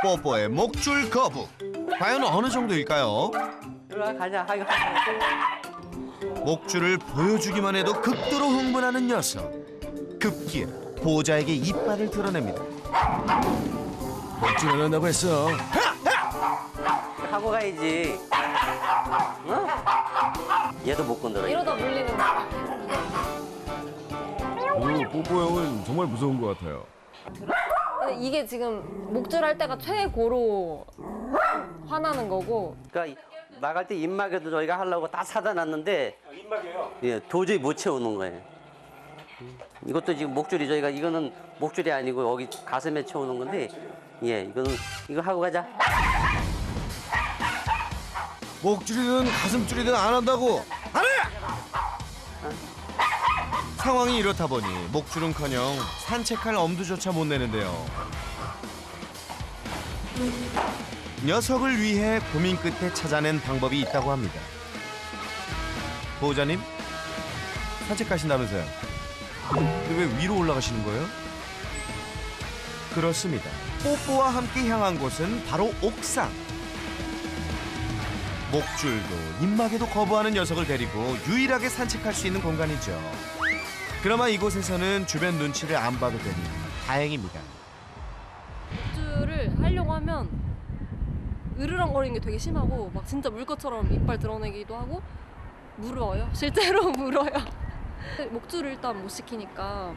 뽀뽀의 목줄 거부. 과연 어느 정도일까요? 이리 와, 가자. 아이고. 목줄을 보여주기만 해도 극도로 흥분하는 녀석. 급기야 보호자에게 이빨을 드러냅니다. 목줄 안 한다고 했어. 하고 가야지. 어? 얘도 못 건드려. 이러다 물리는 거. 뽀뽀 형은 정말 무서운 것 같아요. 근데 이게 지금 목줄 할 때가 최고로 화나는 거고. 그러니까 나갈 때 입마개도 저희가 하려고 다 사다 놨는데 입마개요? 예, 도저히 못 채우는 거예요. 이것도 지금 목줄이 저희가 이거는 목줄이 아니고 여기 가슴에 채우는 건데 예, 이거는 이거 하고 가자. 목줄이든 가슴줄이든 안 한다고. 안 해! 상황이 이렇다 보니 목줄은커녕 산책할 엄두조차 못 내는데요. 녀석을 위해 고민 끝에 찾아낸 방법이 있다고 합니다. 보호자님, 산책 가신다면서요? 근데 왜 위로 올라가시는 거예요? 그렇습니다. 뽀뽀와 함께 향한 곳은 바로 옥상. 목줄도 입마개도 거부하는 녀석을 데리고 유일하게 산책할 수 있는 공간이죠. 그나마 이곳에서는 주변 눈치를 안 봐도 되니 다행입니다. 목줄을 하려고 하면 으르렁거리는 게 되게 심하고 막 진짜 물 것처럼 이빨 드러내기도 하고 물어요. 실제로 물어요. 목줄을 일단 못 시키니까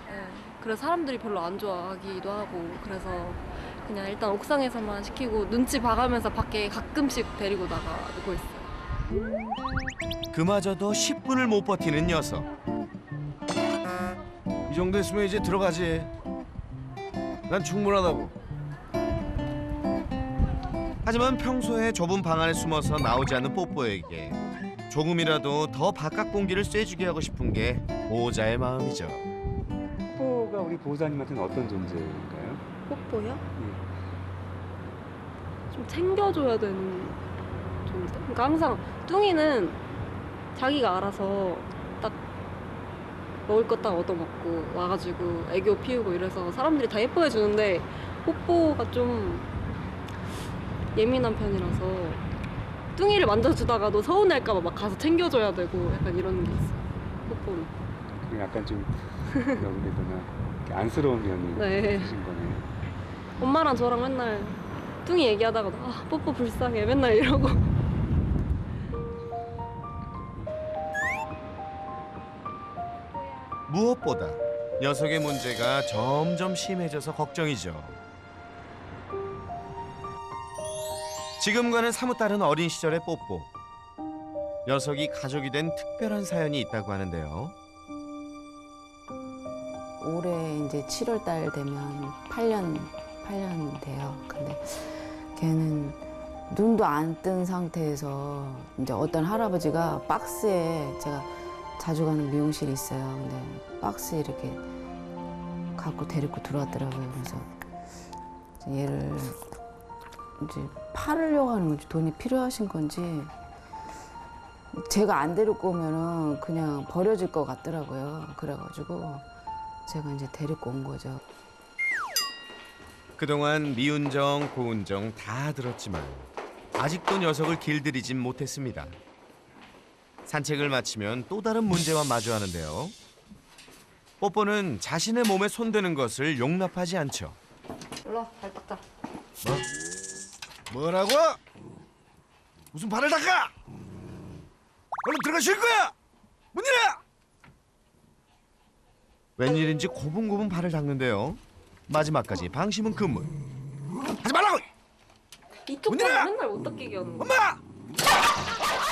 네, 그래서 사람들이 별로 안 좋아하기도 하고 그래서 그냥 일단 옥상에서만 시키고 눈치 봐가면서 밖에 가끔씩 데리고 나가고 있어요. 그마저도 10분을 못 버티는 녀석. 이 정도 했으면 이제 들어가지. 난 충분하다고. 하지만 평소에 좁은 방 안에 숨어서 나오지 않는 뽀뽀에게 조금이라도 더 바깥 공기를 쐬주게 하고 싶은 게 보호자의 마음이죠. 뽀뽀가 우리 보호자님한테는 어떤 존재인가요? 뽀뽀요? 좀 챙겨줘야 되는 존재? 그러니까 항상 뚱이는 자기가 알아서 딱 먹을 거 딱 얻어먹고 와가지고 애교 피우고 이래서 사람들이 다 예뻐해 주는데 뽀뽀가 좀 예민한 편이라서 뚱이를 만져주다가도 서운할까봐 막 가서 챙겨줘야 되고 약간 이런 게 있어요. 뽀뽀는. 그리고 약간 좀 여기보다는 안쓰러운 면이 네. 있으신 거네요. 엄마랑 저랑 맨날 뚱이 얘기하다가도 아 뽀뽀 불쌍해 맨날 이러고. 무엇보다 녀석의 문제가 점점 심해져서 걱정이죠. 지금과는 사뭇 다른 어린 시절의 뽀뽀. 녀석이 가족이 된 특별한 사연이 있다고 하는데요. 올해 이제 7월 달 되면 8년 돼요. 근데 걔는 눈도 안 뜬 상태에서 이제 어떤 할아버지가 박스에 제가 자주 가는 미용실이 있어요. 근데 박스에 이렇게 갖고 데리고 들어왔더라고요. 그래서 얘를 이제 팔으려고 하는 건지 돈이 필요하신 건지 제가 안 데리고 오면은 그냥 버려질 것 같더라고요. 그래가지고 제가 이제 데리고 온 거죠. 그동안 미운정, 고운정 다 들었지만 아직도 녀석을 길들이진 못했습니다. 산책을 마치면 또 다른 문제와 마주하는데요. 뽀뽀는 자신의 몸에 손대는 것을 용납하지 않죠. 일로 와, 발 닦자. 뭐라고? 무슨 발을 닦아? 얼른 들어가 쉴 거야. 문 열어. 웬일인지 고분고분 발을 닦는데요. 마지막까지 방심은 금물. 하지 말라고. 이쪽 문제야! 발을 맨날 못 닦이게 하는 거. 엄마.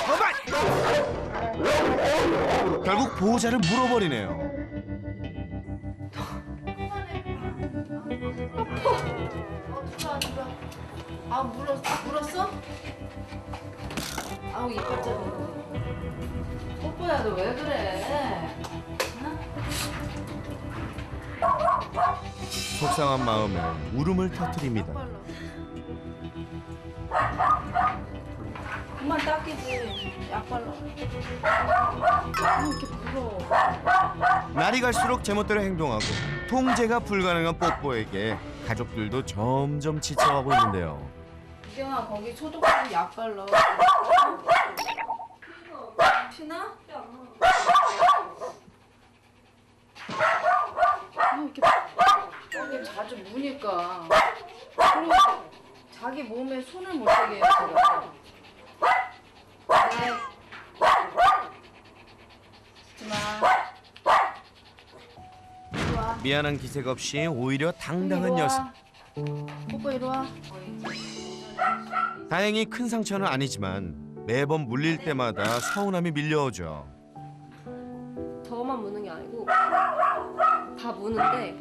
엄마. 결국 보호자를 물어버리네요. 아 물었어? 아우 이빨짜리. 뽀뽀야 너 왜 그래? 속상한 마음에 울음을 터뜨립니다. 그만 닦이지. 약 발라. 이렇게 물어. 날이 갈수록 제멋대로 행동하고 통제가 불가능한 뽀뽀에게 가족들도 점점 지쳐가고 있는데요. 이경아 거기 소독하고 약 발라. 피나? 이렇게 자주 무니까 그리고 자기 몸에 손을 못 대게 해요 제가. 네. 하지마. 미안한 기색 없이 오히려 당당한 녀석. 뽀뽀 이리 와. 다행히 큰 상처는 아니지만 매번 물릴 때마다 서운함이 밀려오죠. 저만 무는 게 아니고 다 무는데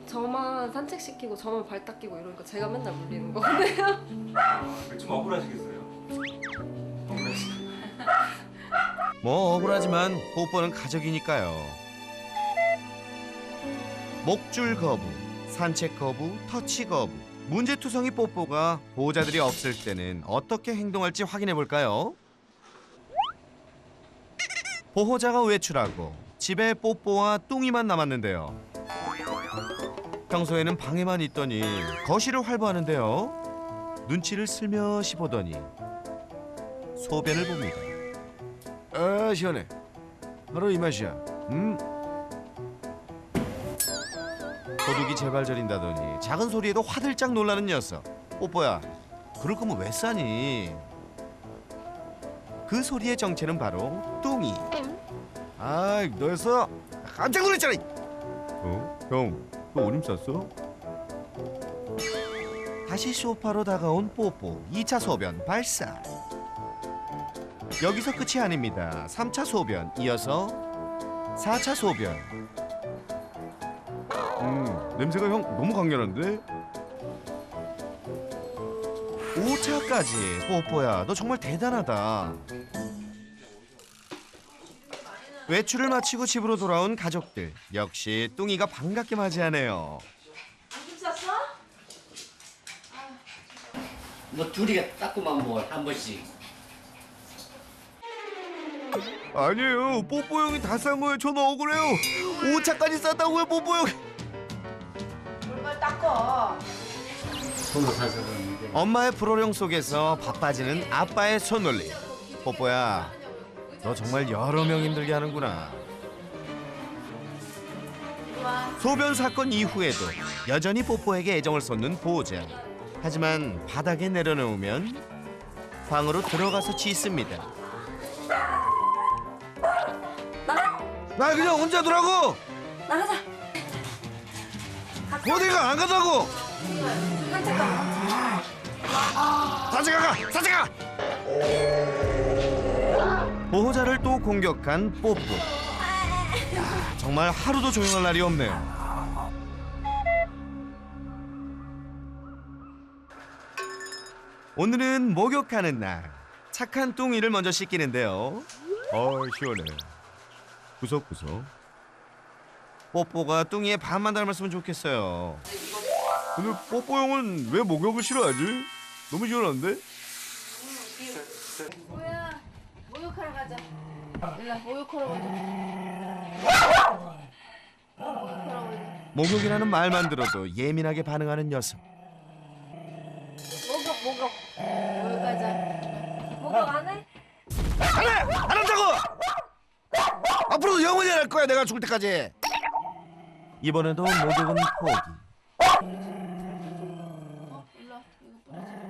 저만 산책시키고 저만 발 닦이고 이러니까 제가 맨날 물리는 거거든요. 좀 억울하시겠어요? 뭐 억울하지만 뽀뽀는 가족이니까요. 목줄 거부, 산책 거부, 터치 거부. 문제투성이 뽀뽀가 보호자들이 없을 때는 어떻게 행동할지 확인해 볼까요? 보호자가 외출하고 집에 뽀뽀와 뚱이만 남았는데요. 평소에는 방에만 있더니 거실을 활보하는데요. 눈치를 슬며시 보더니 소변을 봅니다. 아 시원해. 바로 이 맛이야. 도둑이 제발 저린다더니 작은 소리에도 화들짝 놀라는 녀석. 뽀뽀야, 그럴 거면 왜 싸니? 그 소리의 정체는 바로 뚱이. 아 너였어? 깜짝 놀랐잖아. 형, 또 오줌 쌌어? 다시 소파로 다가온 뽀뽀. 2차 소변 발사. 여기서 끝이 아닙니다. 3차 소변 이어서 4차 소변. 냄새가 형 너무 강렬한데? 5차까지. 뽀뽀야, 너 정말 대단하다. 외출을 마치고 집으로 돌아온 가족들. 역시 뚱이가 반갑게 맞이하네요. 뭐 둘이 닦고만 뭐 한 번씩. 아니에요, 뽀뽀 형이 다 싼 거예요. 저는 억울해요. 5차까지 쌌다고요, 뽀뽀 형. 물만 닦어. 손으로 사서 그러는데. 엄마의 불호령 속에서 바빠지는 아빠의 손놀림. 뽀뽀야, 너 정말 여러 명 힘들게 하는구나. 소변 사건 이후에도 여전히 뽀뽀에게 애정을 쏟는 보호자. 하지만 바닥에 내려놓으면 방으로 들어가서 짖습니다. 나 그냥 혼자 두라고. 나가자. 어디가 안 가자고. 산책가 산책가. 보호자를 또 공격한 뽀뽀. 야, 정말 하루도 조용할 날이 없네요. 오늘은 목욕하는 날. 착한 뚱이를 먼저 씻기는데요. 시원해. 구석구석. 뽀뽀가 뚱이의 반만 닮았으면 좋겠어요. 근데 뽀뽀 형은 왜 목욕을 싫어하지? 너무 시원한데? 뭐야? 목욕하러 가자. 일로 와, 목욕하러 가자. 목욕이라는 말만 들어도 예민하게 반응하는 녀석. 목욕 가자. 목욕 안 해? 안 한다고! 앞으로도 영원히 안 할 거야 내가 죽을 때까지. 이번에도 목욕은 포기.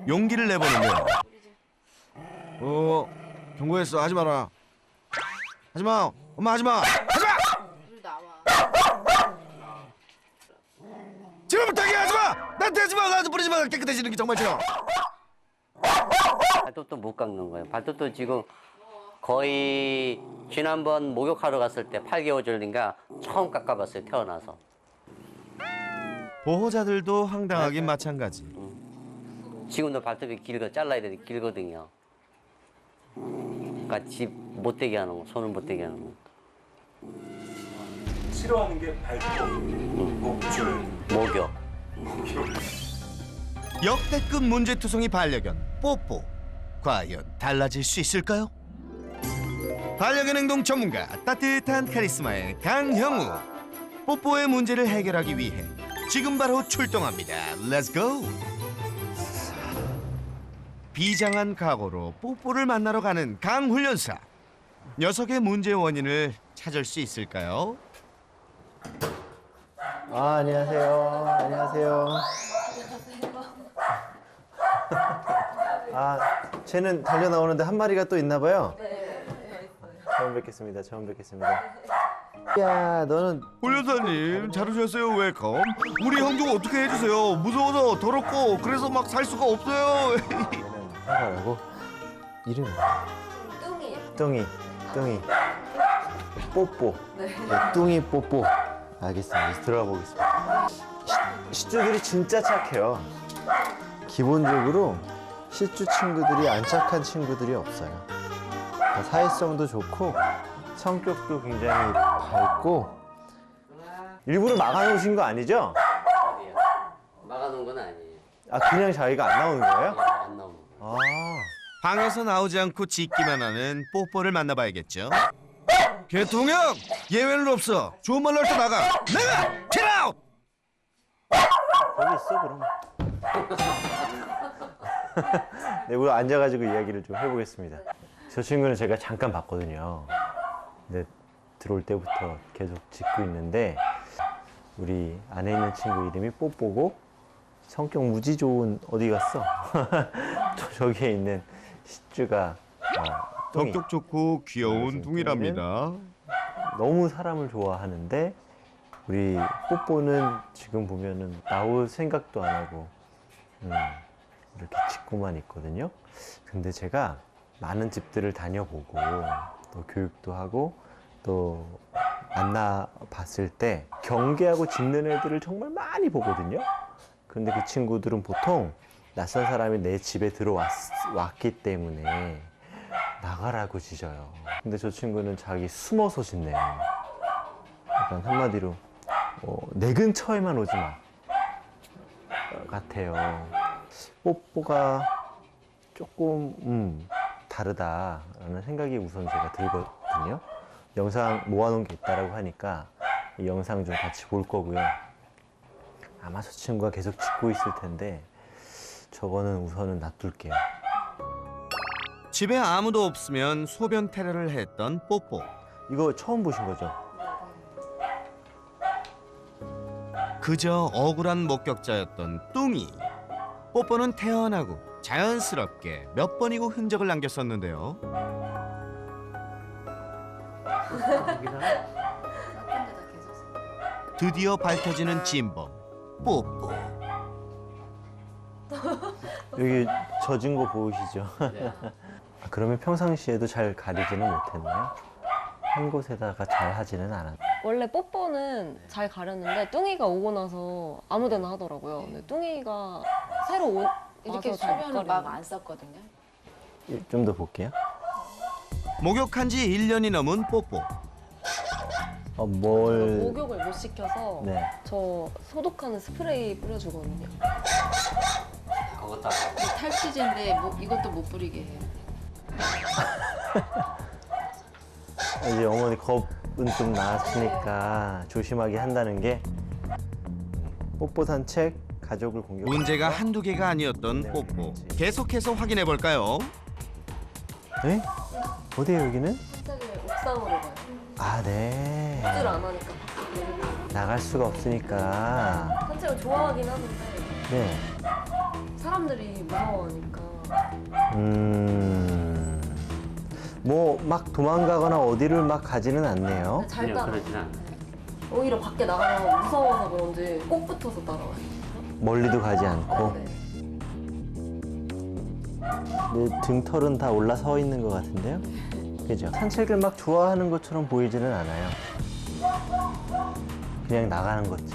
용기를 내보는데요. 경고했어. 하지 마라. 하지 마. 엄마 하지 마. 하지 마. 이리 나와. 제발 부탁해. 하지 마. 나한테 하지 마. 나한테 뿌리지 마. 깨끗해지는 게 정말 싫어. 발톱도 못 깎는 거예요. 발톱도 지금 거의 지난번 목욕하러 갔을 때 8개월 전인가 처음 깎아봤어요. 태어나서. 보호자들도 황당하긴 마찬가지. 지금도 발톱이 잘라야 되는데 길거든요. 그러니까 집 못되게 하는 거, 손을 못되게 하는 거. 싫어하는 게 발톱, 목줄, 목욕. 역대급 문제투성이 반려견 뽀뽀. 과연 달라질 수 있을까요? 반려견 행동 전문가 따뜻한 카리스마의 강형우. 뽀뽀의 문제를 해결하기 위해 지금 바로 출동합니다. Let's go. 비장한 각오로 뽀뽀를 만나러 가는 강 훈련사. 녀석의 문제 원인을 찾을 수 있을까요? 아, 안녕하세요. 안녕하세요. 아, 쟤는 달려 나오는데 한 마리가 또 있나 봐요. 네, 처음 뵙겠습니다. 처음 뵙겠습니다. 야, 너는 훈련사님 잘 오셨어요. 웰컴. 우리 형 좀 어떻게 해주세요. 무서워서 더럽고 그래서 막 살 수가 없어요. 얘는 사과라고? 이름이 뭐야? 뚱이. 뚱이. 뽀뽀. 네, 뚱이 뽀뽀. 알겠습니다. 이제 들어가 보겠습니다. 시쭈들이 진짜 착해요. 기본적으로 시쭈 친구들이 안 착한 친구들이 없어요. 사회성도 좋고 성격도 굉장히 밝고. 일부러 막아놓으신 거 아니죠? 막아놓은 건 아니에요. 아, 그냥 자기가 안 나오는 거예요? 안 나오는 거. 아, 방에서 나오지 않고 짖기만 하는 뽀뽀를 만나봐야겠죠. 개통형 예외는 없어. 좋은 말로 할 때 나가. 나가. Get out. 거기 있어 그럼. 네, 우리 앉아가지고 이야기를 좀 해보겠습니다. 저 친구는 제가 잠깐 봤거든요. 근데 들어올 때부터 계속 짖고 있는데 우리 안에 있는 친구 이름이 뽀뽀고 성격 무지 좋은 어디 갔어? 저기에 있는 시쭈가 뚱이. 성격 좋고 귀여운 둥이랍니다. 너무 사람을 좋아하는데 우리 뽀뽀는 지금 보면은 나올 생각도 안 하고 이렇게 짖고만 있거든요. 근데 제가 많은 집들을 다녀보고 또 교육도 하고 또 만나봤을 때 경계하고 짖는 애들을 정말 많이 보거든요. 근데 그 친구들은 보통 낯선 사람이 내 집에 들어왔기 때문에 나가라고 짖어요. 근데 저 친구는 자기 숨어서 짖네요. 약간 한마디로 내 근처에만 오지 마 같아요. 뽀뽀가 조금 다르다라는 생각이 우선 제가 들거든요. 영상 모아놓은 게 있다라고 하니까 이 영상 좀 같이 볼 거고요. 아마 저 친구가 계속 짖고 있을 텐데 저거는 우선은 놔둘게요. 집에 아무도 없으면 소변 테러를 했던 뽀뽀. 이거 처음 보신 거죠? 그저 억울한 목격자였던 뚱이. 뽀뽀는 태어나고 자연스럽게 몇 번이고 흔적을 남겼었는데요. 드디어 밝혀지는 진범 뽀뽀. 여기 젖은 거 보이시죠? 아, 그러면 평상시에도 잘 가리지는 못했나요? 한 곳에다가 잘 하지는 않았나요? 원래 뽀뽀는 잘 가렸는데 뚱이가 오고 나서 아무데나 하더라고요. 근데 뚱이가 새로 이렇게 와서 잘 소변을 못 막 가리는 안 썼거든요. 좀 더 볼게요. 목욕한 지 1년이 넘은 뽀뽀. 뭘... 목욕을 못 시켜서 네. 저 소독하는 스프레이 뿌려주거든요. 그것도 탈취제인데 이것도 못 뿌리게 해요. 이제 어머니 겁은 좀 나았으니까 조심하게 한다는 게 뽀뽀 산책, 가족을 공격. 문제가 한두 개가 아니었던 뽀뽀. 계속해서 확인해 볼까요? 네? 어디에요 여기는? 갑자기 옥상으로 가요. 아, 네. 질 안 하니까. 나갈 수가 없으니까. 산책을 좋아하긴 하는데 네. 사람들이 무서워하니까. 뭐 막 도망가거나 어디를 막 가지는 않네요. 잘 그냥 따라. 그러진 않아요. 오히려 밖에 나가면 무서워서 그런지 꼭 붙어서 따라와요. 멀리도 가지 않고. 네. 내 등털은 다 올라서 있는 것 같은데요? 그죠? 산책을 막 좋아하는 것처럼 보이지는 않아요. 그냥 나가는 거지.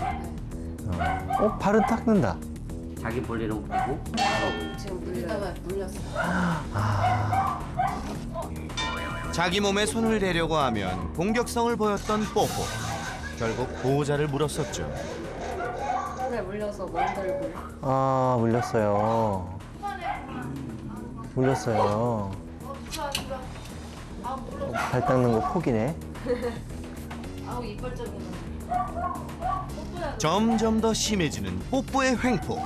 발은 닦는다. 자기 볼일은 보고 지금 물리다가 물렸어요. 자기 몸에 손을 대려고 하면 공격성을 보였던 뽀뽀. 결국 보호자를 물었었죠. 손에 물려서 만들고. 아, 물렸어요. 물렸어요. 발 닦는 거 포기네. 아우 이빨 적이네. 점점 더 심해지는 뽀뽀의 횡포.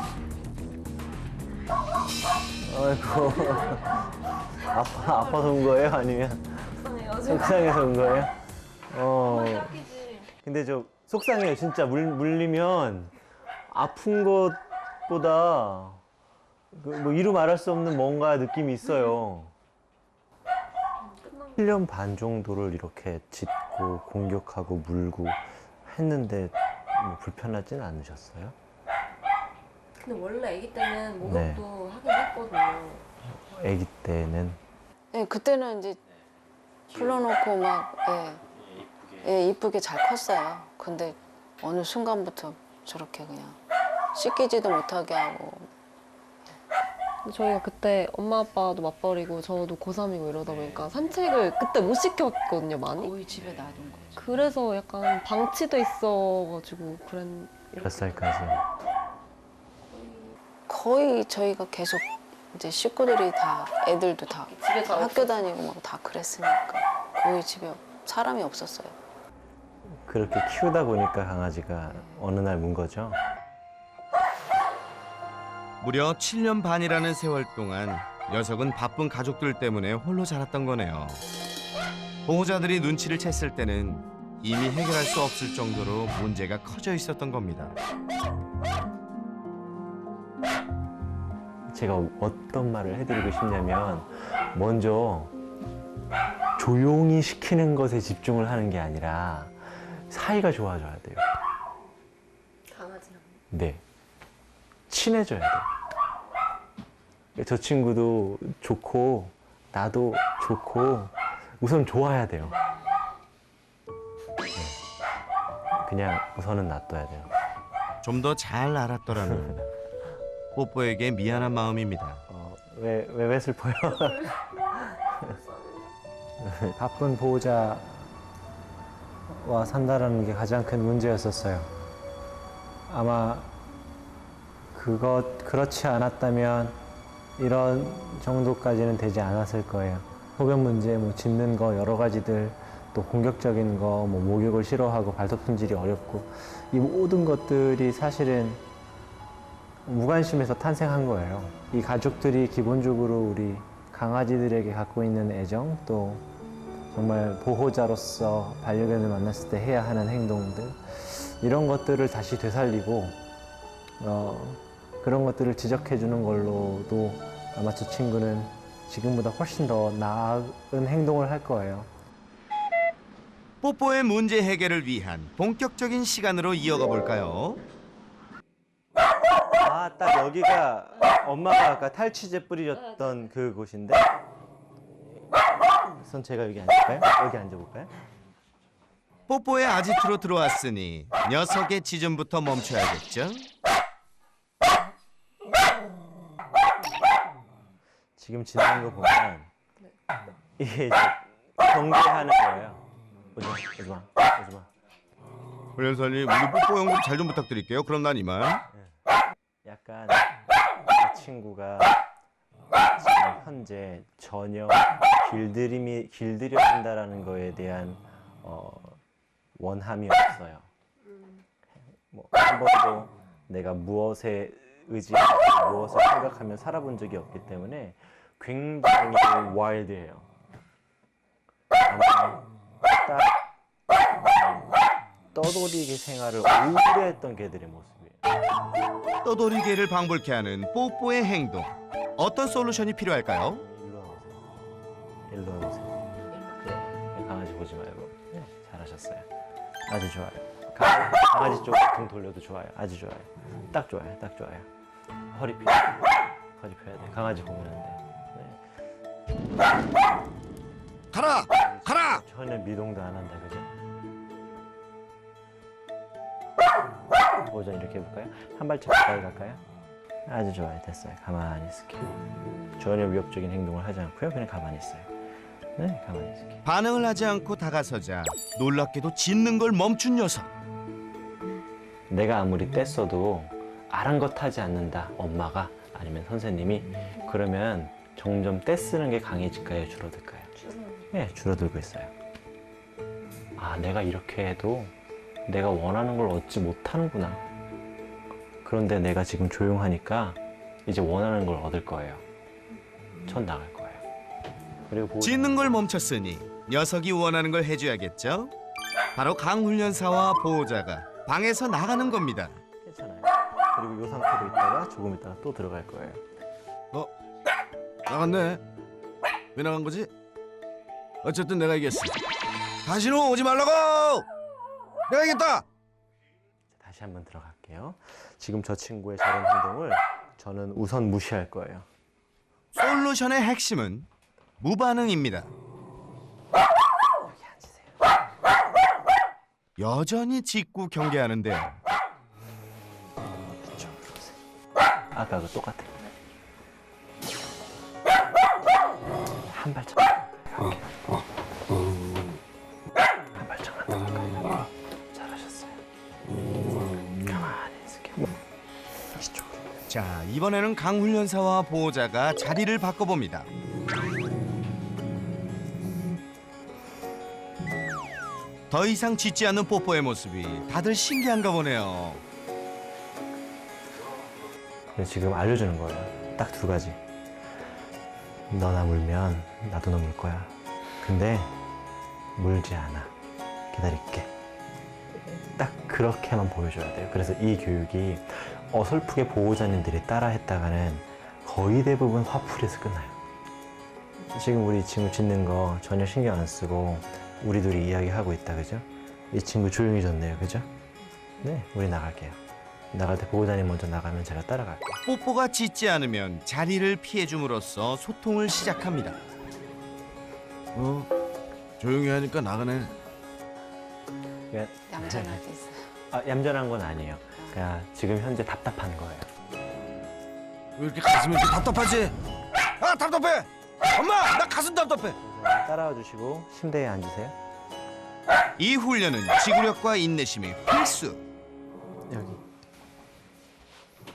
아이고. 아파서 온 거예요? 아니면 속상해서 온 거예요? 근데 저 속상해요. 진짜 물리면 아픈 것보다 뭐 이루 말할 수 없는 뭔가 느낌이 있어요. 1년 반 정도를 이렇게 짖고 공격하고 물고 했는데 뭐 불편하진 않으셨어요? 근데 원래 아기 때는 목욕도 네. 하긴 했거든요. 아기 때는 네, 그때는 이제 불러놓고 막 이쁘게 잘 컸어요. 근데 어느 순간부터 저렇게 그냥 씻기지도 못하게 하고. 저희가 그때 엄마 아빠도 맞벌이고 저도 고3이고 이러다 보니까 산책을 그때 못 시켰거든요, 많이. 거의 집에 놔둔 거죠. 그래서 약간 방치돼 있어가지고 몇 살까지? 거의 저희가 계속 이제 식구들이 다 애들도 다 집에 다 학교 다니고 막 다 그랬으니까 거의 집에 사람이 없었어요. 그렇게 키우다 보니까 강아지가 어느 날 문 거죠? 무려 7년 반이라는 세월 동안 녀석은 바쁜 가족들 때문에 홀로 자랐던 거네요. 보호자들이 눈치를 챘을 때는 이미 해결할 수 없을 정도로 문제가 커져 있었던 겁니다. 제가 어떤 말을 해드리고 싶냐면 먼저 조용히 시키는 것에 집중을 하는 게 아니라 사이가 좋아져야 돼요. 강아지랑. 네. 친해져야 돼요. 저 친구도 좋고 나도 좋고 우선 좋아야 돼요. 네. 그냥 우선은 놔둬야 돼요. 좀 더 잘 알았더라면 뽀뽀에게 미안한 마음입니다. 왜 슬퍼요? 바쁜 보호자와 산다라는 게 가장 큰 문제였었어요. 아마 그렇지 않았다면 이런 정도까지는 되지 않았을 거예요. 소변 문제, 뭐 짖는 거 여러 가지들, 또 공격적인 거, 뭐 목욕을 싫어하고 발톱 손질이 어렵고 이 모든 것들이 사실은 무관심에서 탄생한 거예요. 이 가족들이 기본적으로 우리 강아지들에게 갖고 있는 애정, 또 정말 보호자로서 반려견을 만났을 때 해야 하는 행동들, 이런 것들을 다시 되살리고 그런 것들을 지적해 주는 걸로도 아마 저 친구는 지금보다 훨씬 더 나은 행동을 할 거예요. 뽀뽀의 문제 해결을 위한 본격적인 시간으로 이어가 볼까요? 아, 딱 여기가 엄마가 아까 탈취제 뿌리셨던 그 곳인데? 우선 제가 여기 앉을까요? 여기 앉아볼까요? 뽀뽀의 아지트로 들어왔으니 녀석의 짖음부터 멈춰야겠죠? 지금 지나는 거 보면 이게 이제 경계하는 거예요. 오지 마. 훈련사님, 우리 뽀뽀 연금 잘 좀 부탁드릴게요. 그럼 난 이만. 약간 이 친구가 지금 현재 전혀 길들여진다라는 거에 대한 원함이 없어요. 뭐 한 번도 내가 무엇에 의지하고 무엇을 생각하며 살아본 적이 없기 때문에 굉장히 와일드해요. 아마 딱 떠돌이개 생활을 오래 했던 개들의 모습이에요. 떠돌이개를 방불케 하는 뽀뽀의 행동. 어떤 솔루션이 필요할까요? 일로 와보세요. 네, 강아지 보지 말고. 네, 잘하셨어요. 아주 좋아요. 강아지 쪽 등 돌려도 좋아요. 아주 좋아요. 딱 좋아요. 허리 펴야 돼. 강아지 보면 안 돼. 가라! 전혀 미동도 안 한다, 그죠? 보자, 이렇게 해볼까요? 한 발짝 가까이 갈까요? 아주 좋아요. 됐어요. 가만히 있을게요. 전혀 위협적인 행동을 하지 않고요. 그냥 가만히 있어요. 네, 가만히 있을게요. 반응을 하지 않고 다가서자 놀랍게도 짖는 걸 멈춘 녀석. 내가 아무리 뗐어도 아랑곳하지 않는다. 엄마가 아니면 선생님이. 그러면 점점 떼쓰는 게 강해질까요? 줄어들까요? 네, 줄어들고 있어요. 아, 내가 이렇게 해도 내가 원하는 걸 얻지 못하는구나. 그런데 내가 지금 조용하니까 이제 원하는 걸 얻을 거예요. 전 나갈 거예요. 그리고 짖는 걸 멈췄으니 녀석이 원하는 걸 해줘야겠죠. 바로 강훈련사와 보호자가 방에서 나가는 겁니다. 괜찮아요. 그리고 이 상태로 있다가 조금 있다가 또 들어갈 거예요. 나갔네. 왜 나간 거지? 어쨌든 내가 이겼어. 다시는 오지 말라고. 내가 이겼다. 다시 한번 들어갈게요. 지금 저 친구의 저런 행동을 저는 우선 무시할 거예요. 솔루션의 핵심은 무반응입니다. 여기 앉으세요. 여전히 짖고 경계하는데요. 이쪽으로 오세요. 아까하고 똑같아. 한 발짝. 이렇게. 한 발짝만 더. 잘하셨어요. 가만히 있을게요. 이쪽으로. 자, 이번에는 강훈련사와 보호자가 자리를 바꿔봅니다. 더 이상 짖지 않는 뽀뽀의 모습이 다들 신기한가 보네요. 그래서 지금 알려주는 거예요. 딱 두 가지. 너나 물면 나도 너 물 거야. 근데 물지 않아. 기다릴게. 딱 그렇게만 보여줘야 돼요. 그래서 이 교육이 어설프게 보호자님들이 따라 했다가는 거의 대부분 화풀이에서 끝나요. 지금 우리 이 친구 짖는 거 전혀 신경 안 쓰고 우리 둘이 이야기하고 있다, 그죠? 이 친구 조용히 졌네요, 그죠? 네, 우리 나갈게요. 나갈 때 보호자님 먼저 나가면 제가 따라갈게요. 뽀뽀가 짖지 않으면 자리를 피해줌으로써 소통을 시작합니다. 조용히 하니까 나가네. 그러니까 얌전하게 있어요. 얌전한 건 아니에요. 그냥 지금 현재 답답한 거예요. 왜 이렇게 가슴이 이렇게 답답하지? 아, 답답해. 엄마, 나 가슴 답답해. 따라와 주시고 침대에 앉으세요. 이 훈련은 지구력과 인내심이 필수. 여기.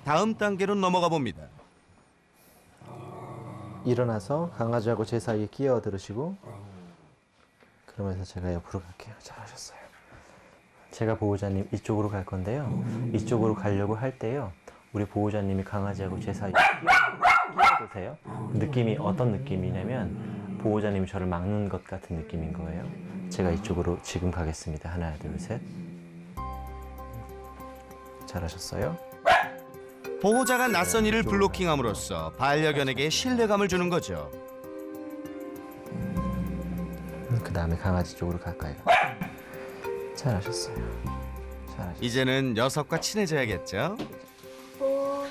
다음 단계로 넘어가 봅니다. 일어나서 강아지하고 제 사이에 끼어들으시고 그러면서 제가 옆으로 갈게요. 잘하셨어요. 제가 보호자님 이쪽으로 갈 건데요. 이쪽으로 가려고 할 때요. 우리 보호자님이 강아지하고 제 사이에 끼어드세요. 느낌이 어떤 느낌이냐면 보호자님이 저를 막는 것 같은 느낌인 거예요. 제가 이쪽으로 지금 가겠습니다. 하나, 둘, 셋. 잘하셨어요. 보호자가 낯선 이를 블로킹함으로써 반려견에게 신뢰감을 주는 거죠. 그 다음에 강아지 쪽으로 갈까요? 잘하셨어요. 잘하셨어요. 이제는 녀석과 친해져야겠죠. 뽀뽀,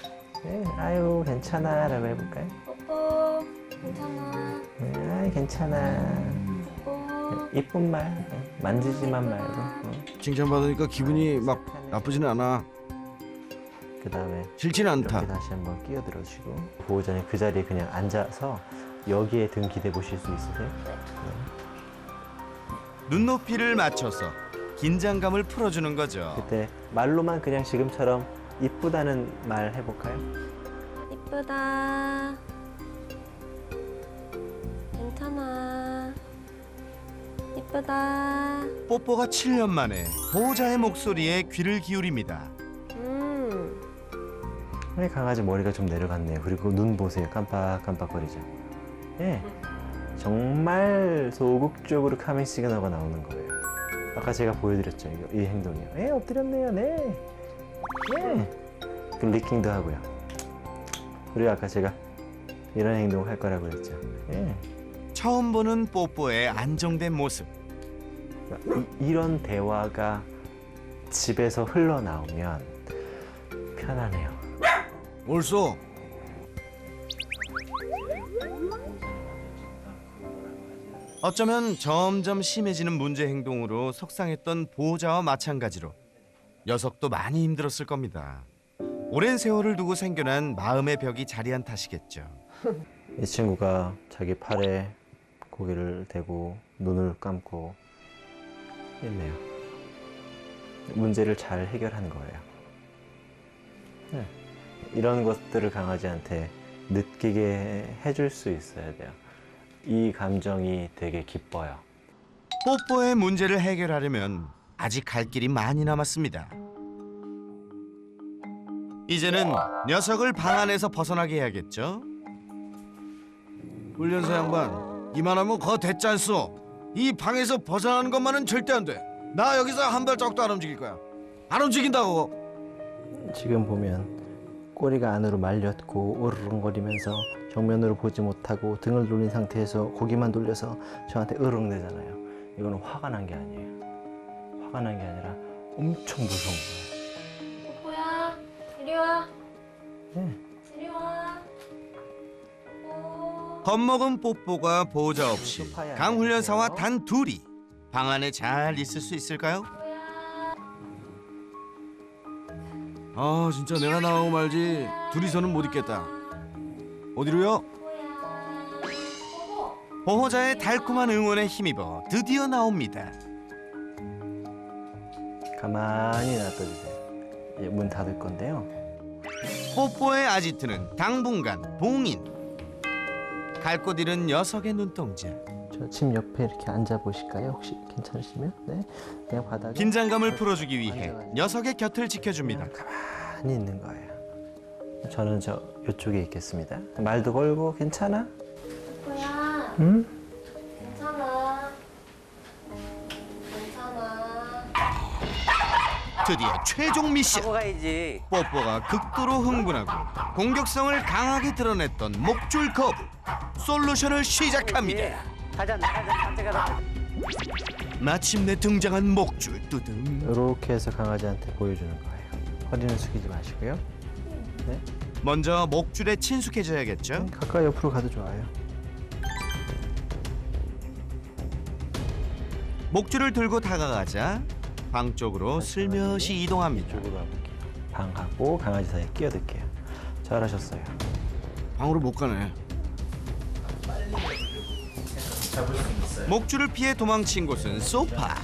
네, 아유 괜찮아 라고 해볼까요? 뽀뽀, 괜찮아. 아이 괜찮아. 뽀뽀. 이쁜 말. 네, 만지지만 말고. 칭찬받으니까 기분이 막 나쁘지는 않아. 그 다음에 싫지는 이렇게 않다. 다시 한번 끼어들어주시고 보호자님 그 자리에 그냥 앉아서 여기에 등 기대 보실 수 있으세요? 눈높이를 맞춰서 긴장감을 풀어주는 거죠. 그때 말로만 그냥 지금처럼 이쁘다는 말 해볼까요? 이쁘다. 괜찮아. 이쁘다. 뽀뽀가 7년 만에 보호자의 목소리에 귀를 기울입니다. 우리 강아지 머리가 좀 내려갔네요. 그리고 눈 보세요. 깜빡깜빡거리죠. 예, 정말 소극적으로 카밍 시그널가 나오는 거예요. 아까 제가 보여드렸죠. 이 행동이요. 예, 엎드렸네요. 네. 예. 그 리킹도 하고요. 그리고 아까 제가 이런 행동 할 거라고 그랬죠. 예. 처음 보는 뽀뽀의 안정된 모습. 이런 대화가 집에서 흘러나오면 편안해요. 옳소. 어쩌면 점점 심해지는 문제 행동으로 속상했던 보호자와 마찬가지로 녀석도 많이 힘들었을 겁니다. 오랜 세월을 두고 생겨난 마음의 벽이 자리한 탓이겠죠. 이 친구가 자기 팔에 고개를 대고 눈을 감고 있네요. 문제를 잘 해결한 거예요. 네. 이런 것들을 강아지한테 느끼게 해줄 수 있어야 돼요. 이 감정이 되게 기뻐요. 뽀뽀의 문제를 해결하려면 아직 갈 길이 많이 남았습니다. 이제는 녀석을 방 안에서 벗어나게 해야겠죠. 훈련사 양반, 이만하면 거 됐잖소. 이 방에서 벗어나는 것만은 절대 안 돼. 나 여기서 한 발짝도 안 움직일 거야. 안 움직인다고. 지금 보면 꼬리가 안으로 말렸고 으르렁거리면서 정면으로 보지 못하고 등을 돌린 상태에서 고개만 돌려서 저한테 으르렁대잖아요. 이거는 화가 난 게 아니에요. 화가 난 게 아니라 엄청 무서운 거예요. 뽀뽀야, 이리 와. 네. 이리 와. 겁먹은 뽀뽀가 보호자 없이 강 훈련사와 단 둘이 방 안에 잘 있을 수 있을까요? 아 진짜 내가 나가고 말지 둘이서는 못 있겠다. 어디로요? 보호자의 달콤한 응원에 힘입어 드디어 나옵니다. 가만히 놔둬주세요. 이제 문 닫을 건데요. 뽀뽀의 아지트는 당분간 봉인. 갈 곳 잃은 녀석의 눈동자. 저 집 옆에 이렇게 앉아 보실까요? 혹시 괜찮으시면? 네. 그냥 바닥에 긴장감을 풀어주기 위해 녀석의 곁을 지켜줍니다. 가만히 있는 거예요. 저는 저 이쪽에 있겠습니다. 말도 걸고 괜찮아? 뽀뽀야, 응? 괜찮아. 괜찮아. 드디어 최종 미션. 하고 가야지. 뽀뽀가 극도로 흥분하고 공격성을 강하게 드러냈던 목줄 거부. 솔루션을 시작합니다. 예. 가자. 마침내 등장한 목줄 두둥. 이렇게 해서 강아지한테 보여주는 거예요. 허리는 숙이지 마시고요. 네. 먼저 목줄에 친숙해져야겠죠. 가까이 옆으로 가도 좋아요. 목줄을 들고 다가가자 방 쪽으로 슬며시 이동합니다. 이쪽으로 와볼게요. 방하고 강아지 사이에 끼어들게요. 잘하셨어요. 방으로 못 가네. 목줄을 피해 도망친 곳은 소파.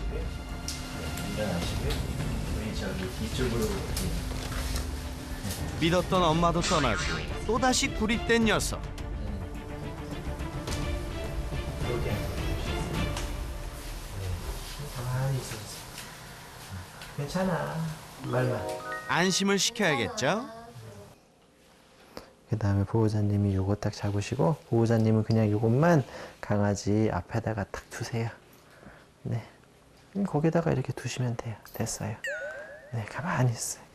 믿었던 엄마도 떠나고 또다시 구릿된 녀석. 가만히 있었어. 괜찮아. 말만. 안심을 시켜야겠죠. 그 다음에 보호자님이 요거 딱 잡으시고 보호자님은 그냥 요것만 강아지 앞에다가 딱 두세요. 네. 거기다가 이렇게 두시면 돼요. 됐어요. 네, 가만히 있어요.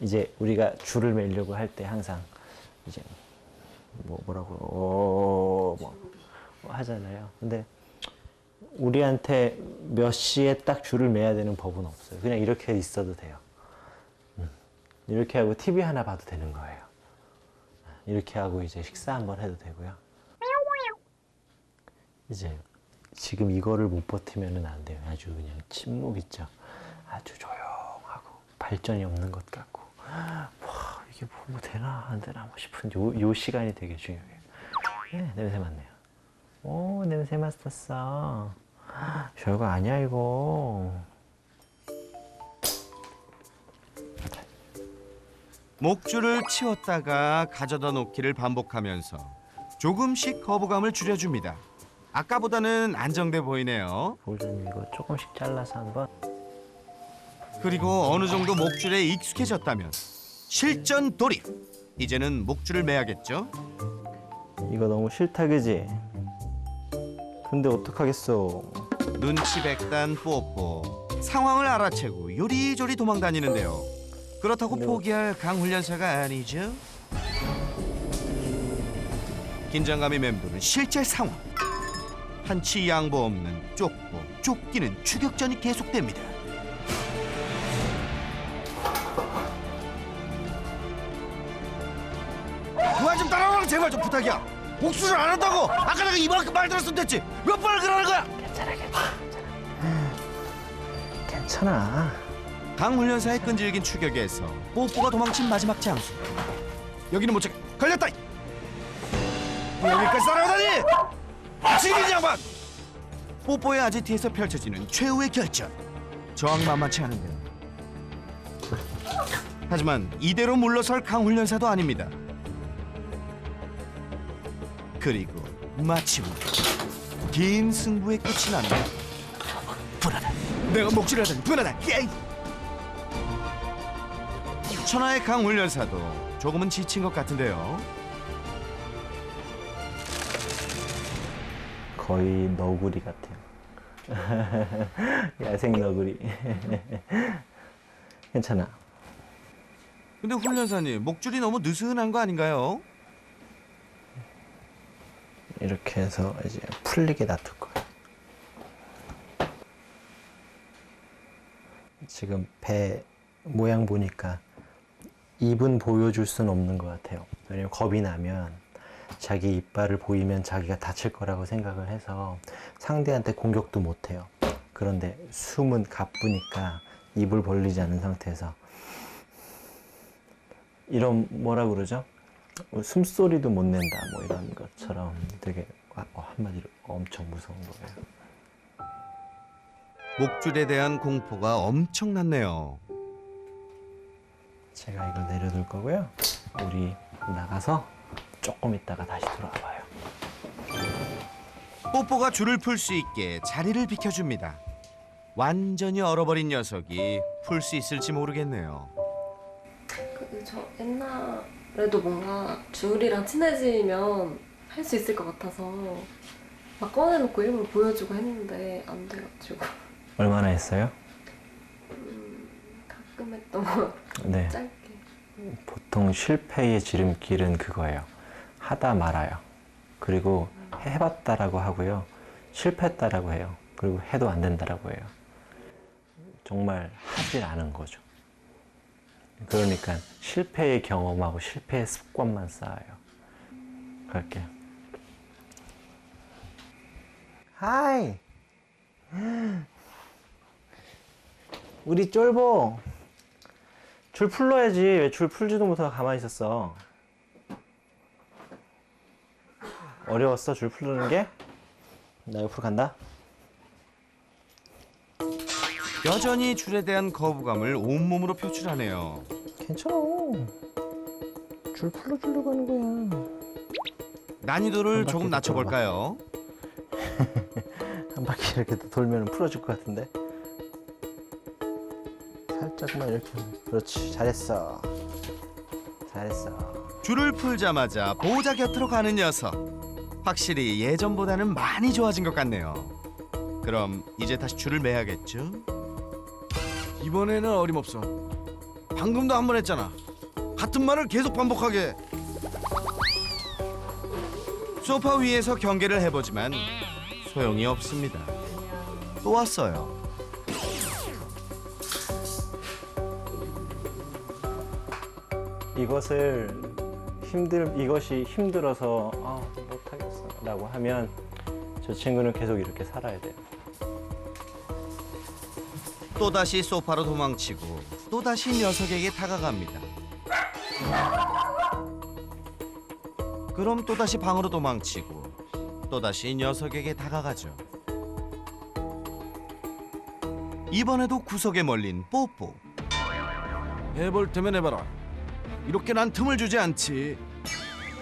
이제 우리가 줄을 매려고 할 때 항상 이제 뭐라고 하잖아요. 근데 우리한테 몇 시에 딱 줄을 매야 되는 법은 없어요. 그냥 이렇게 있어도 돼요. 이렇게 하고 TV 하나 봐도 되는 거예요. 이렇게 하고 이제 식사 한번 해도 되고요. 이제 지금 이거를 못 버티면은 안 돼요. 아주 그냥 침묵 있죠. 아주 조용하고 발전이 없는 것 같고 와 이게 뭐 되나 안 되나 뭐 싶은 요 시간이 되게 중요해요. 네, 냄새 맡네요. 오 냄새 맡았어. 별거 아니야 이거. 목줄을 치웠다가 가져다 놓기를 반복하면서 조금씩 거부감을 줄여줍니다. 아까보다는 안정돼 보이네요. 보호자님 이거 조금씩 잘라서 한번. 그리고 어느 정도 목줄에 익숙해졌다면 실전 돌입. 이제는 목줄을 매야겠죠. 이거 너무 싫다 그지? 근데 어떡하겠어. 눈치 백단 뽀뽀. 상황을 알아채고 요리조리 도망다니는데요. 그렇다고 포기할 강훈련사가 아니죠. 긴장감이 맴도는 실제 상황. 한치 양보 없는 쫓고 쫓기는 추격전이 계속됩니다. 그만 좀 따라오라 제발 좀 부탁이야. 복수를 안 한다고. 아까 내가 이만큼 말 들었으면 됐지. 몇 번을 그러는 거야? 괜찮아. 강훈련사의 끈질긴 추격에서 뽀뽀가 도망친 마지막 장소. 여기는 못 찾게. 걸렸다. 여기까지 따라오다니. 지금 양반. 뽀뽀의 아지트에서 펼쳐지는 최후의 결전. 저항 만만치 않은데요. 하지만 이대로 물러설 강훈련사도 아닙니다. 그리고 마침내 긴 승부의 끝이 났네. 불안하다. 내가 목줄하다니 불안하다. 예이. 천하의 강훈련사도 조금은 지친 것 같은데요. 거의 너구리 같아요. 야생 너구리. 괜찮아. 근데 훈련사님, 목줄이 너무 느슨한 거 아닌가요? 이렇게 해서 이제 풀리게 놔둘 거예요. 지금 배 모양 보니까 입은 보여줄 수는 없는 것 같아요. 왜냐면 겁이 나면 자기 이빨을 보이면 자기가 다칠 거라고 생각을 해서 상대한테 공격도 못 해요. 그런데 숨은 가쁘니까 입을 벌리지 않은 상태에서 이런 뭐라 그러죠? 숨소리도 못 낸다 뭐 이런 것처럼 되게 한마디로 엄청 무서운 거예요. 목줄에 대한 공포가 엄청났네요. 제가 이걸 내려둘 거고요. 우리 나가서 조금 있다가 다시 돌아와 봐요. 뽀뽀가 줄을 풀 수 있게 자리를 비켜줍니다. 완전히 얼어버린 녀석이 풀 수 있을지 모르겠네요. 저 옛날에도 뭔가 줄이랑 친해지면 할 수 있을 것 같아서 막 꺼내놓고 일부러 보여주고 했는데 안 돼가지고 얼마나 했어요? 가끔 했던 거 네. 짧게. 보통 실패의 지름길은 그거예요. 하다 말아요. 그리고 해봤다라고 하고요. 실패했다라고 해요. 그리고 해도 안 된다라고 해요. 정말 하질 않은 거죠. 그러니까 실패의 경험하고 실패의 습관만 쌓아요. 갈게요. 하이! 우리 쫄보! 줄 풀러야지. 왜 줄 풀지도 못하고 가만히 있었어? 어려웠어? 줄 풀는 게? 나 옆으로 간다. 여전히 줄에 대한 거부감을 온몸으로 표출하네요. 괜찮아. 줄 풀어주려고 하는 거야. 난이도를 조금 한 바퀴 더 낮춰볼까요? 한 바퀴 이렇게 돌면 풀어줄 것 같은데. 살짝만 이렇게 하면. 그렇지. 잘했어. 잘했어. 줄을 풀자마자 보호자 곁으로 가는 녀석. 확실히 예전보다는 많이 좋아진 것 같네요. 그럼 이제 다시 줄을 매야겠죠? 이번에는 어림없어. 방금도 한 번 했잖아. 같은 말을 계속 반복하게. 소파 위에서 경계를 해보지만 소용이 없습니다. 또 왔어요. 이것이 힘들어서 못하겠어 라고 하면 저 친구는 계속 이렇게 살아야 돼요. 또다시 소파로 도망치고 또다시 녀석에게 다가갑니다. 그럼 또다시 방으로 도망치고 또다시 녀석에게 다가가죠. 이번에도 구석에 몰린 뽀뽀. 해볼 테면 해봐라. 이렇게 난 틈을 주지 않지.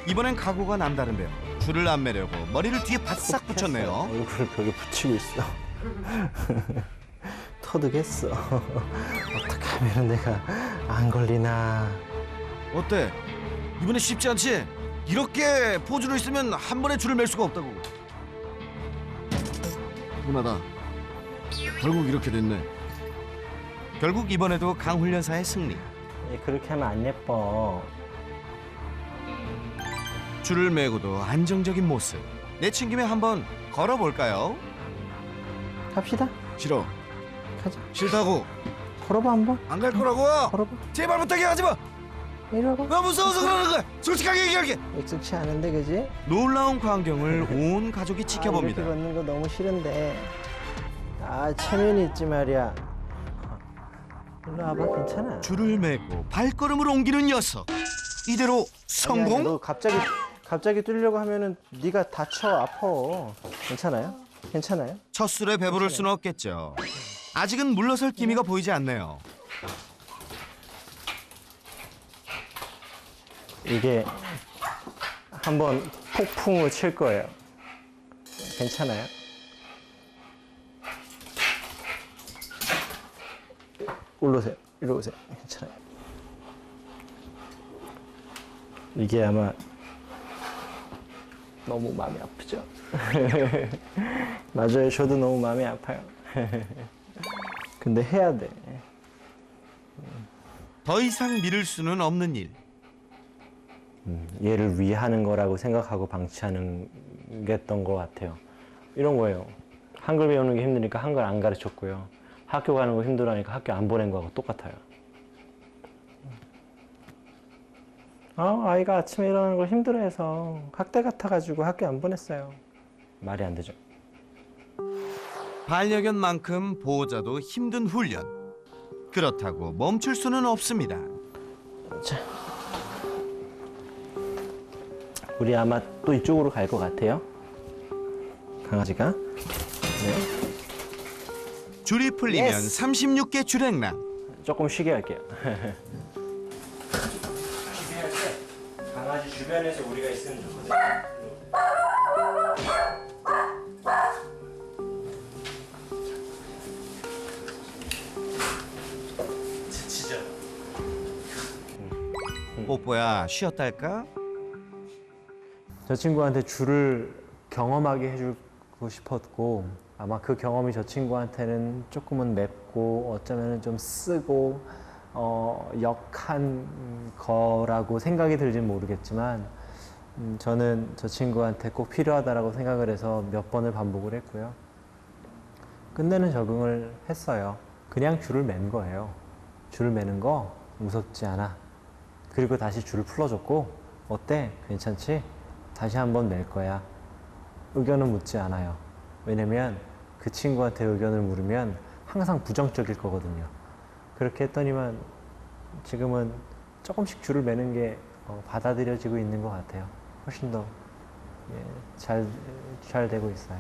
이번엔 각오가 남다른데요. 줄을 안 매려고 머리를 뒤에 바싹 붙였네요. 얼굴을 벽에 붙이고 있어. 터득했어. 어떻게 하면 내가 안 걸리나. 어때? 이번에 쉽지 않지? 이렇게 포즈로 있으면 한 번에 줄을 맬 수가 없다고. 분하다. 결국 이렇게 됐네. 결국 이번에도 강훈련사의 승리. 그렇게 하면 안 예뻐. 줄을 매고도 안정적인 모습. 내친김에 한번 걸어볼까요? 갑시다. 싫어. 가자. 싫다고. 걸어봐 한번. 안 갈 거라고. 걸어봐. 제발 부탁해 하지 마. 이리 와봐. 나 무서워서 그러는 거야. 솔직하게 얘기할게. 익숙치 않은데 그지? 놀라운 광경을 온 가족이 지켜봅니다. 이렇게 걷는 거 너무 싫은데. 체면이 있지 말이야. 일로 와봐. 괜찮아. 줄을 매고 발걸음을 옮기는 녀석. 이대로 성공? 너 갑자기 뛰려고 하면은 네가 다쳐 아파. 괜찮아요? 괜찮아요? 첫 술에 배부를 수는 없겠죠. 아직은 물러설 기미가 보이지 않네요. 이게 한번 폭풍을 칠 거예요. 괜찮아요? 올라오세요. 이리 오세요. 괜찮아요. 이게 아마 너무 마음이 아프죠? 맞아요. 저도 너무 마음이 아파요. 근데 해야 돼. 더 이상 미룰 수는 없는 일. 얘를 위해 하는 거라고 생각하고 방치하는 게였던 것 같아요. 이런 거예요. 한글 배우는 게 힘드니까 한글 안 가르쳤고요. 학교 가는 거 힘들어하니까 학교 안 보낸 거하고 똑같아요. 아이가 아침에 일어나는 걸 힘들어해서 학대 같아가지고 학교 안 보냈어요. 말이 안 되죠. 반려견만큼 보호자도 힘든 훈련. 그렇다고 멈출 수는 없습니다. 자, 우리 아마 또 이쪽으로 갈 것 같아요. 강아지가. 네. 줄이 풀리면 예스. 36개 출행랑. 조금 쉬게 할게요. 쉬게 할 때 강아지 주변에서 우리가 있으면 좋거든요. 지치죠. 뽀뽀야 쉬었달까? 저 친구한테 줄을 경험하게 해주고 싶었고 아마 그 경험이 저 친구한테는 조금은 맵고 어쩌면 좀 쓰고 역한 거라고 생각이 들진 모르겠지만 저는 저 친구한테 꼭 필요하다라고 생각을 해서 몇 번을 반복을 했고요. 끝내는 적응을 했어요. 그냥 줄을 맨 거예요. 줄을 매는 거 무섭지 않아. 그리고 다시 줄을 풀어줬고 어때? 괜찮지? 다시 한번 맬 거야. 의견은 묻지 않아요. 왜냐면 그 친구한테 의견을 물으면 항상 부정적일 거거든요. 그렇게 했더니만 지금은 조금씩 줄을 매는 게 받아들여지고 있는 것 같아요. 훨씬 더 잘 되고 있어요.